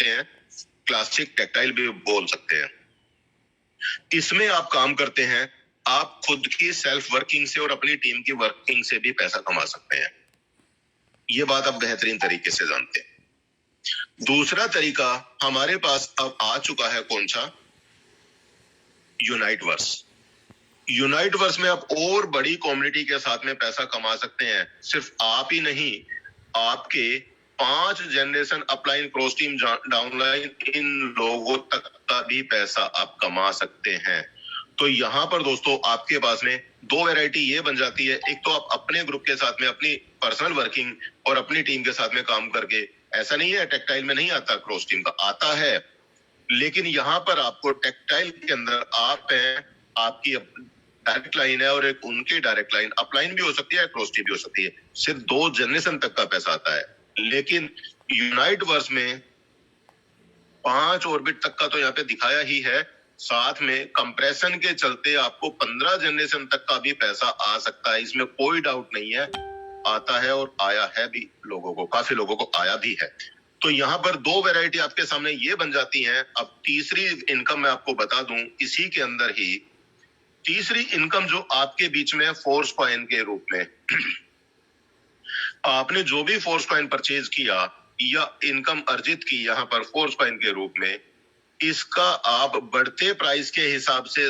बोलते हैं, classic textile भी बोल सकते हैं। इसमें आप काम करते हैं, आप खुद की सेल्फ वर्किंग से और अपनी टीम की वर्किंग से भी पैसा कमा सकते हैं। ये बात आप बेहतरीन तरीके से जानते हैं। दूसरा तरीका हमारे पास अब आ चुका है, कौन सा? यूनाइटवर्स। यूनाइटवर्स में आप और बड़ी कम्युनिटी के साथ में पैसा कमा सकते हैं। सिर्फ आप ही नहीं, आपके 5 generation upline, cross team, downline, इन लोगों तक का भी पैसा आप कमा सकते हैं। तो यहाँ पर दोस्तों आपके पास में 2 वैरायटी ये बन जाती है। एक तो आप अपने ग्रुप के साथ में अपनी पर्सनल वर्किंग और अपनी टीम के साथ में काम करके, ऐसा नहीं है टेक्सटाइल में नहीं आता, क्रॉस टीम का आता है, लेकिन यहाँ पर आपको टेक्सटाइल के अंदर आप हैं, आपकी डायरेक्ट लाइन है और एक उनकी डायरेक्ट लाइन, अपलाइन भी हो सकती है, क्रॉस टीम भी हो सकती है। सिर्फ 2 जनरेशन तक का पैसा आता है। लेकिन यूनाइटवर्स में 5 ऑर्बिट तक का तो यहाँ पे दिखाया ही है, साथ में कंप्रेशन के चलते आपको 15 जनरेशन तक का भी पैसा आ सकता है। इसमें कोई डाउट नहीं है, आता है और आया है भी लोगों को, काफी लोगों को आया भी है। तो यहाँ पर 2 वैरायटी आपके सामने ये बन जाती हैं। अब तीसरी इनकम मैं आपको बता दूं, इसी के अंदर ही तीसरी इनकम जो आपके बीच में फोर्स कॉइन के रूप में आपने जो भी फोर्स कॉइन परचेज किया या इनकम अर्जित की यहाँ पर फोर्स कॉइन के रूप में, इसका आप बढ़ते प्राइस के हिसाब से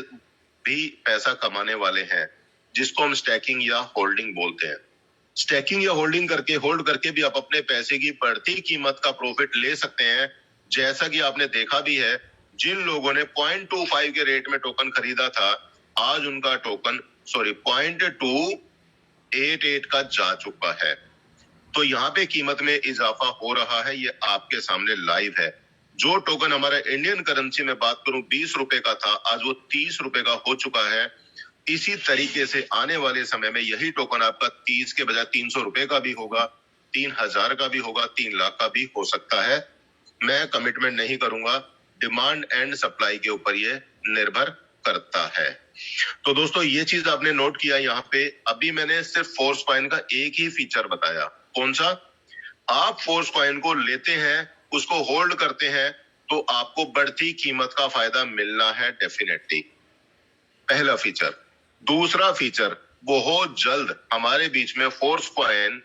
भी पैसा कमाने वाले हैं, जिसको हम स्टैकिंग या होल्डिंग बोलते हैं। स्टैकिंग या होल्डिंग करके, होल्ड करके भी आप अपने पैसे की बढ़ती कीमत का प्रॉफिट ले सकते हैं। जैसा कि आपने देखा भी है, जिन लोगों ने 0.25 के रेट में टोकन खरीदा था, आज उनका टोकन 0.288 का जा चुका है। तो यहाँ पे कीमत में इजाफा हो रहा है, ये आपके सामने लाइव है। जो टोकन हमारा इंडियन करेंसी में बात करूं 20 रुपए का था, आज वो 30 रुपए का हो चुका है। इसी तरीके से आने वाले समय में यही टोकन आपका 30 के बजाय 300 रुपए का भी होगा, 3000 का भी होगा, 3 लाख का भी हो सकता है। मैं कमिटमेंट नहीं करूंगा, डिमांड एंड सप्लाई के ऊपर ये निर्भर करता है। तो दोस्तों ये चीज आपने नोट किया यहाँ पे। अभी मैंने सिर्फ फोर्स कॉइन का एक ही फीचर बताया, कौन सा? आप फोर्स कॉइन को लेते हैं, उसको होल्ड करते हैं, तो आपको बढ़ती कीमत का फायदा मिलना है डेफिनेटली, पहला फीचर। दूसरा फीचर, बहुत जल्द हमारे बीच में फोर्स कॉइन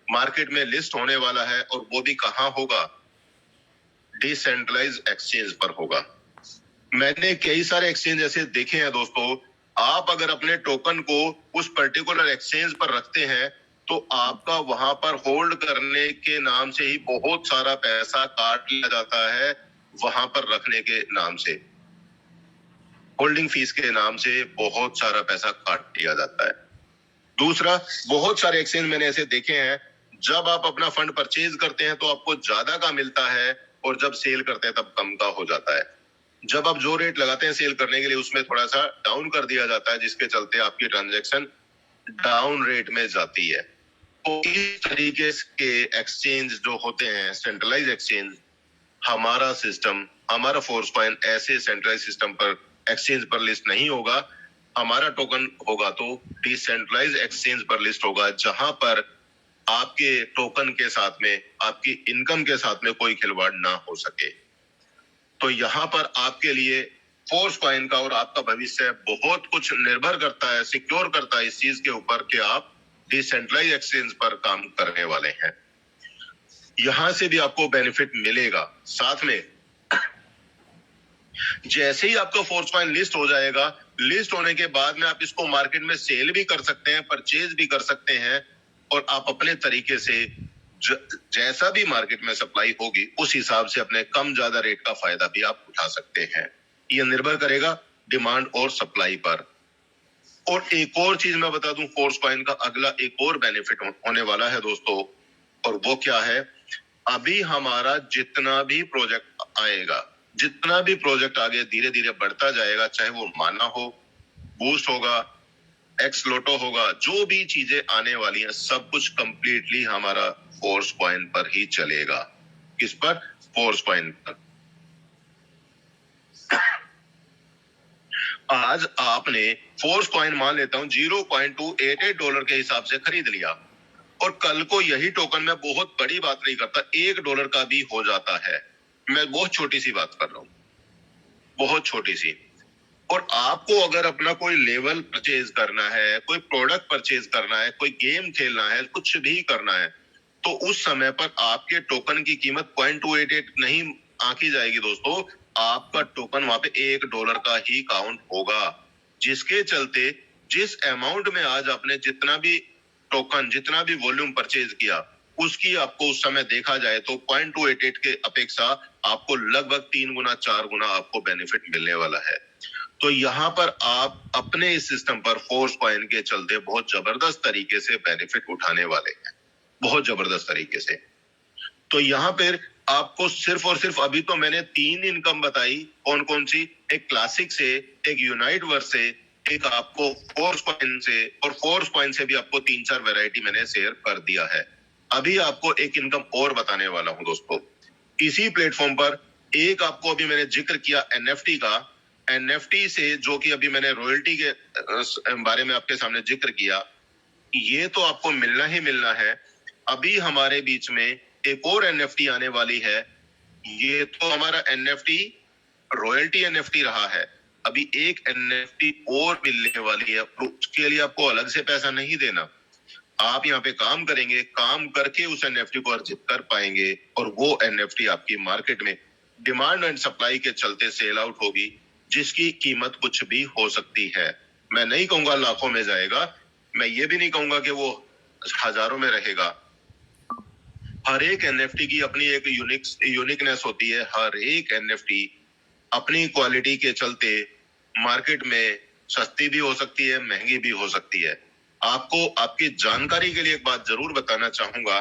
मार्केट में लिस्ट होने वाला है, और वो भी कहां होगा? डिसेंट्रलाइज एक्सचेंज पर होगा। मैंने कई सारे एक्सचेंज ऐसे देखे हैं दोस्तों, आप अगर अपने टोकन को उस पर्टिकुलर एक्सचेंज पर रखते हैं, तो आपका वहां पर होल्ड करने के नाम से ही बहुत सारा पैसा काट लिया जाता है, वहां पर रखने के नाम से, होल्डिंग फीस के नाम से बहुत सारा पैसा काट लिया जाता है। दूसरा, बहुत सारे एक्सचेंज मैंने ऐसे देखे हैं, जब आप अपना फंड परचेज करते हैं तो आपको ज्यादा का मिलता है, और जब सेल करते हैं तब कम का हो जाता है। जब आप जो रेट लगाते हैं सेल करने के लिए, उसमें थोड़ा सा डाउन कर दिया जाता है, जिसके चलते आपकी ट्रांजैक्शन डाउन रेट में जाती है। तो इस तरीके के एक्सचेंज जो होते हैं, सेंट्रलाइज एक्सचेंज, हमारा सिस्टम, हमारा फोर्स कॉइन ऐसे सेंट्रलाइज सिस्टम पर, एक्सचेंज पर लिस्ट नहीं होगा। हमारा टोकन होगा तो डिसेंट्रलाइज एक्सचेंज पर लिस्ट होगा, जहां पर आपके टोकन के साथ में, आपकी इनकम के साथ में कोई खिलवाड़ ना हो सके। तो यहाँ पर आपके लिए फोर्स कॉइन का और आपका भविष्य बहुत कुछ निर्भर करता है, सिक्योर करता है इस चीज के ऊपर कि आप डिसेंट्रलाइज एक्सचेंज पर काम करने वाले हैं। यहां से भी आपको बेनिफिट मिलेगा। साथ में जैसे ही आपका फोर्स कॉइन लिस्ट हो जाएगा, लिस्ट होने के बाद में आप इसको मार्केट में सेल भी कर सकते हैं, परचेज भी कर सकते हैं, और आप अपने तरीके से जैसा भी मार्केट में सप्लाई होगी उस हिसाब से अपने कम ज्यादा रेट का फायदा भी आप उठा सकते हैं। यह निर्भर करेगा डिमांड और सप्लाई पर। और एक और चीज मैं बता दूं, फोर्स कॉइन का अगला एक और बेनिफिट होने वाला है दोस्तों, और वो क्या है? अभी हमारा जितना भी प्रोजेक्ट आएगा, जितना भी प्रोजेक्ट आगे धीरे धीरे बढ़ता जाएगा, चाहे वो माना हो, बूस्ट होगा, एक्स लोटो होगा, जो भी चीजें आने वाली हैं, सब कुछ कंप्लीटली हमारा फोर्स कॉइन पर ही चलेगा। किस पर? फोर्स कॉइन पर। आज आपने फोर्स कॉइन मान लेता हूं $0.288 के हिसाब से खरीद लिया, और कल को यही टोकन में बहुत बड़ी बात नहीं करता $1 का भी हो जाता है, मैं बहुत छोटी सी बात कर रहा हूँ, बहुत छोटी सी। और आपको अगर अपना कोई लेवल परचेज करना है, कोई प्रोडक्ट परचेज करना है, कोई गेम खेलना है, कुछ भी करना है, तो उस समय पर आपके टोकन की कीमत 0.288 नहीं आंकी जाएगी दोस्तों। आपका टोकन वहां पे $1 का ही काउंट होगा, जिसके चलते जिस अमाउंट में आज आपने जितना भी टोकन, जितना भी वॉल्यूम परचेज किया, उसकी आपको उस समय देखा जाए तो 0.288 के अपेक्षा आपको लगभग 3 गुना 4 गुना आपको बेनिफिट मिलने वाला है। तो यहाँ पर आप अपने इस सिस्टम पर फोर्स कॉइन के चलते बहुत जबरदस्त तरीके से बेनिफिट उठाने वाले हैं, बहुत जबरदस्त तरीके से। तो यहाँ पर आपको सिर्फ और सिर्फ, अभी तो मैंने 3 इनकम बताई, कौन कौन सी, एक क्लासिक से, एक यूनाइट वर्स से, एक आपको फोर्स कॉइन से, और फोर्स कॉइन से भी आपको 3-4 वैरायटी मैंने शेयर कर दिया है। अभी आपको एक इनकम और बताने वाला हूं दोस्तों। इसी प्लेटफॉर्म पर एक आपको अभी मैंने जिक्र किया एनएफटी का, एनएफटी से जो कि अभी मैंने रॉयल्टी के बारे में आपके सामने जिक्र किया, ये तो आपको मिलना ही मिलना है। अभी हमारे बीच में एक और एनएफटी आने वाली है। ये तो हमारा एनएफटी रॉयल्टी एनएफटी रहा है, अभी एक एनएफटी और मिलने वाली है। उसके लिए आपको अलग से पैसा नहीं देना, आप यहाँ पे काम करेंगे, काम करके उस एनएफटी को अर्जित कर पाएंगे, और वो एनएफटी आपकी मार्केट में डिमांड एंड सप्लाई के चलते सेल आउट होगी, जिसकी कीमत कुछ भी हो सकती है। मैं नहीं कहूंगा लाखों में जाएगा, मैं ये भी नहीं कहूंगा कि वो हजारों में रहेगा। हर एक एनएफटी की अपनी एक यूनिकनेस होती है। हर एक एनएफटी अपनी क्वालिटी के चलते मार्केट में सस्ती भी हो सकती है, महंगी भी हो सकती है। आपको आपकी जानकारी के लिए एक बात जरूर बताना चाहूंगा,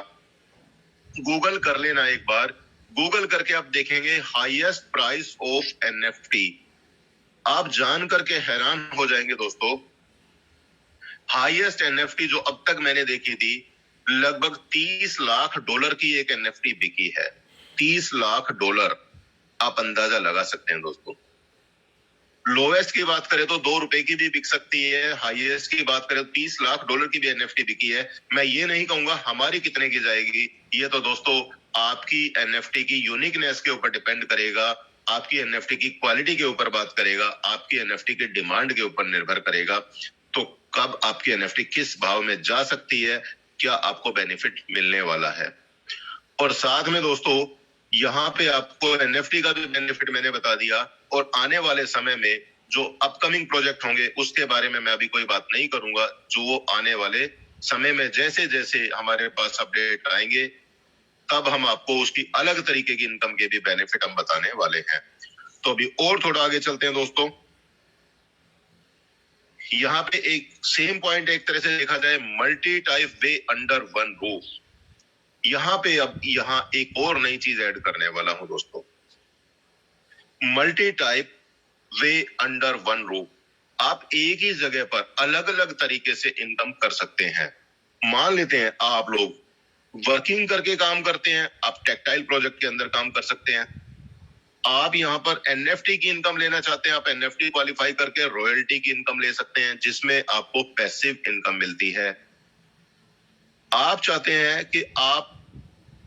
गूगल कर लेना एक बार, गूगल करके आप देखेंगे हाईएस्ट प्राइस ऑफ एनएफटी, आप जान करके हैरान हो जाएंगे दोस्तों। हाईएस्ट एनएफटी जो अब तक मैंने देखी थी, लगभग $30 लाख की एक एनएफटी बिकी है। $30 लाख, आप अंदाजा लगा सकते हैं दोस्तों। लोएस्ट की बात करें तो $2 की भी बिक सकती है, हाईएस्ट की बात करें तो $30 लाख की भी एनएफटी बिकी है। मैं ये नहीं कहूंगा हमारी कितने की जाएगी, ये तो दोस्तों आपकी एनएफटी की यूनिकनेस के ऊपर डिपेंड करेगा, आपकी एनएफटी की क्वालिटी के ऊपर बात करेगा, आपकी एनएफटी की डिमांड के ऊपर निर्भर करेगा। तो कब आपकी एनएफटी किस भाव में जा सकती है, क्या आपको बेनिफिट मिलने वाला है। और साथ में दोस्तों यहाँ पे आपको एनएफटी का भी बेनिफिट मैंने बता दिया, और आने वाले समय में जो अपकमिंग प्रोजेक्ट होंगे उसके बारे में मैं अभी कोई बात नहीं करूंगा। जो आने वाले समय में जैसे जैसे हमारे पास अपडेट आएंगे, तब हम आपको उसकी अलग तरीके की इनकम के भी बेनिफिट हम बताने वाले हैं। तो अभी और थोड़ा आगे चलते हैं दोस्तों। यहाँ पे एक सेम पॉइंट एक तरह से देखा जाए, मल्टी टाइप वे अंडर वन रूफ। यहाँ पे अब यहाँ एक और नई चीज ऐड करने वाला हूं दोस्तों, मल्टी टाइप वे अंडर वन रूफ। आप एक ही जगह पर अलग अलग तरीके से इनकम कर सकते हैं। मान लेते हैं आप लोग वर्किंग करके काम करते हैं, आप टेक्सटाइल प्रोजेक्ट के अंदर काम कर सकते हैं। आप यहाँ पर एनएफटी की इनकम लेना चाहते हैं, आप एनएफटी क्वालिफाई करके रॉयल्टी की इनकम ले सकते हैं, जिसमें आपको पैसिव इनकम मिलती है। आप चाहते हैं कि आप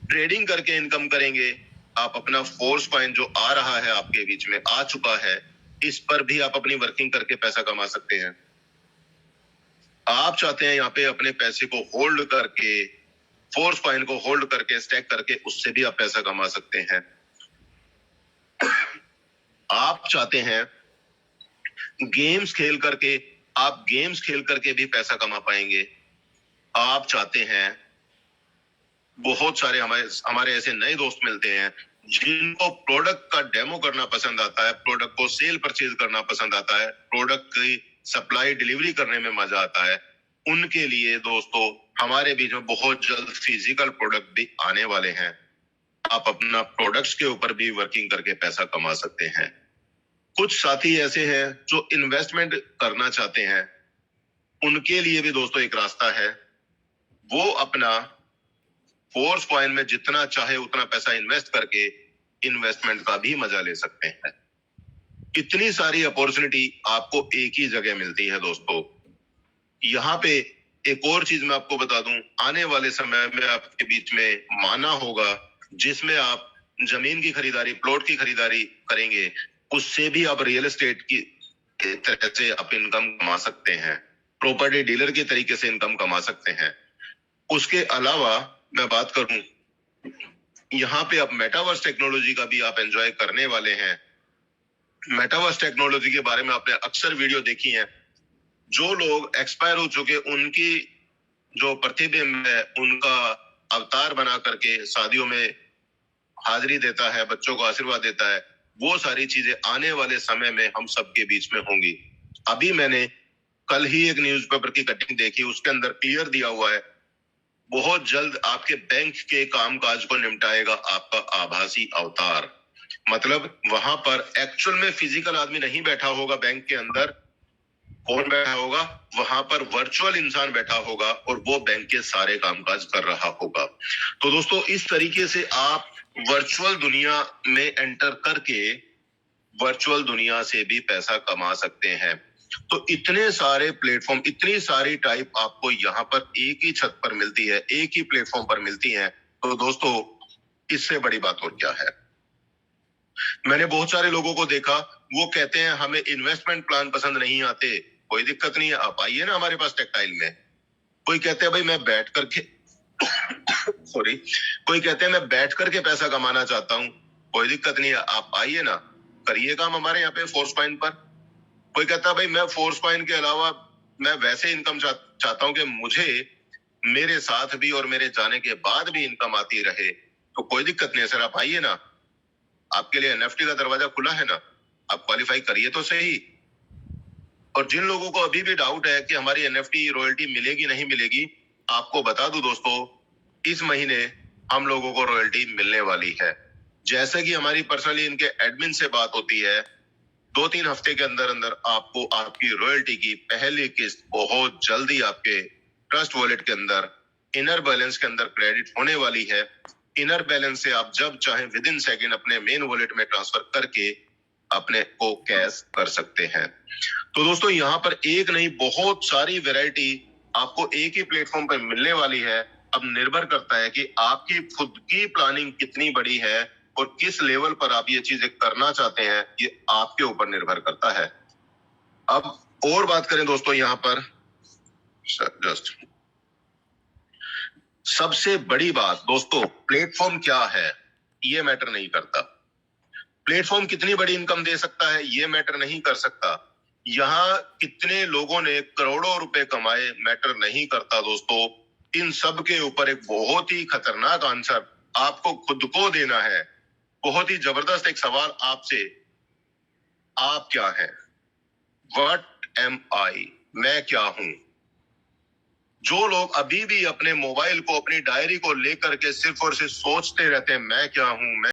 ट्रेडिंग करके इनकम करेंगे, आप अपना फोर्स कॉइन जो आ रहा है आपके बीच में आ चुका है, इस पर भी आप अपनी वर्किंग करके पैसा कमा सकते हैं। आप चाहते हैं यहाँ पे अपने पैसे को होल्ड करके, फोर्स कॉइन को होल्ड करके, स्टैक करके, उससे भी आप पैसा कमा सकते हैं। आप चाहते हैं गेम्स खेल करके, आप गेम्स खेल करके भी पैसा कमा पाएंगे। आप चाहते हैं, बहुत सारे हमारे ऐसे नए दोस्त मिलते हैं जिनको प्रोडक्ट का डेमो करना पसंद आता है, प्रोडक्ट को सेल परचेज करना पसंद आता है, प्रोडक्ट की सप्लाई डिलीवरी करने में मजा आता है। उनके लिए दोस्तों हमारे बीच में बहुत जल्द फिजिकल प्रोडक्ट भी आने वाले हैं। आप अपना प्रोडक्ट्स के ऊपर भी वर्किंग करके पैसा कमा सकते हैं। कुछ साथी ऐसे हैं जो इन्वेस्टमेंट करना चाहते हैं, उनके लिए भी दोस्तों एक रास्ता है, वो अपना फोर्स कॉइन में जितना चाहे उतना पैसा इन्वेस्ट करके इन्वेस्टमेंट का भी मजा ले सकते हैं। इतनी सारी अपॉर्चुनिटी आपको एक ही जगह मिलती है दोस्तों। यहाँ पे एक और चीज मैं आपको बता दूं, आने वाले समय में आपके बीच में माना होगा, जिसमें आप जमीन की खरीदारी, प्लॉट की खरीदारी करेंगे, उससे भी आप रियल एस्टेट की तरह से आप इनकम कमा सकते हैं, प्रॉपर्टी डीलर के तरीके से इनकम कमा सकते हैं। उसके अलावा मैं बात करूं, यहाँ पे आप मेटावर्स टेक्नोलॉजी का भी आप एंजॉय करने वाले हैं। मेटावर्स टेक्नोलॉजी के बारे में आपने अक्सर वीडियो देखी है। जो लोग एक्सपायर हो चुके, उनकी जो प्रतिबिंब है, उनका अवतार बना करके शादियों में हाजिरी देता है, बच्चों को आशीर्वाद देता है, वो सारी चीजें आने वाले समय में हम सबके बीच में होंगी। अभी मैंने कल ही एक न्यूज़पेपर की कटिंग देखी, उसके अंदर क्लियर दिया हुआ है, बहुत जल्द आपके बैंक के कामकाज को निपटाएगा आपका आभासी अवतार। मतलब वहां पर एक्चुअल में फिजिकल आदमी नहीं बैठा होगा बैंक के अंदर, कौन बैठा होगा वहां पर? वर्चुअल इंसान बैठा होगा और वो बैंक के सारे कामकाज कर रहा होगा। तो दोस्तों, इस तरीके से आप वर्चुअल दुनिया में एंटर करके वर्चुअल दुनिया से भी पैसा कमा सकते हैं। तो इतने सारे प्लेटफॉर्म, इतनी सारी टाइप आपको यहाँ पर एक ही छत पर मिलती है, एक ही प्लेटफॉर्म पर मिलती है। तो दोस्तों, इससे बड़ी बात और क्या है? मैंने बहुत सारे लोगों को देखा, वो कहते हैं हमें इन्वेस्टमेंट प्लान पसंद नहीं आते। कोई दिक्कत नहीं है, आप आइए ना हमारे पास टेक्टाइल में। कोई कहते हैं भाई मैं बैठ करके सॉरी, कोई कहते हैं मैं बैठ करके पैसा कमाना चाहता हूँ। कोई दिक्कत नहीं है, आप आइए ना, करिए काम हमारे यहाँ पे फोर्स पॉइंट पर। कोई कहता है भाई मैं फोर्स पॉइंट के अलावा मैं वैसे इनकम चाहता हूँ कि मुझे मेरे साथ भी और मेरे जाने के बाद भी इनकम आती रहे। तो कोई दिक्कत नहीं है सर, आप आइए ना, आपके लिए एनएफटी का दरवाजा खुला है ना, आप क्वालिफाई करिए तो सही। और जिन लोगों को अभी भी डाउट है कि हमारी एनएफटी रॉयल्टी मिलेगी नहीं मिलेगी, आपको बता दूं दोस्तों, इस महीने हम लोगों को रॉयल्टी मिलने वाली है। जैसे कि हमारी पर्सनली इनके एडमिन से बात होती है, 2-3 हफ्ते के अंदर अंदर आपको आपकी रॉयल्टी की पहली किस्त बहुत जल्दी आपके ट्रस्ट वॉलेट के अंदर, इनर बैलेंस के अंदर क्रेडिट होने वाली है। इनर बैलेंस से आप जब चाहे विद इन सेकेंड अपने मेन वॉलेट में ट्रांसफर करके अपने को कैश कर सकते हैं। तो दोस्तों, यहाँ पर एक नहीं बहुत सारी वैरायटी आपको एक ही प्लेटफॉर्म पर मिलने वाली है। अब निर्भर करता है कि आपकी खुद की प्लानिंग कितनी बड़ी है और किस लेवल पर आप ये चीजें करना चाहते हैं, ये आपके ऊपर निर्भर करता है। अब और बात करें दोस्तों, यहाँ पर जस्ट सबसे बड़ी बात दोस्तों, प्लेटफॉर्म क्या है ये मैटर नहीं करता। प्लेटफॉर्म कितनी बड़ी इनकम दे सकता है ये मैटर नहीं कर सकता। यहाँ कितने लोगों ने करोड़ों रुपए कमाए मैटर नहीं करता दोस्तों। इन सब के ऊपर एक बहुत ही खतरनाक आंसर आपको खुद को देना है। बहुत ही जबरदस्त एक सवाल आपसे, आप क्या हैं? व्हाट एम आई? मैं क्या हूं? जो लोग अभी भी अपने मोबाइल को, अपनी डायरी को लेकर के सिर्फ और सिर्फ सोचते रहते हैं मैं क्या हूं, मैं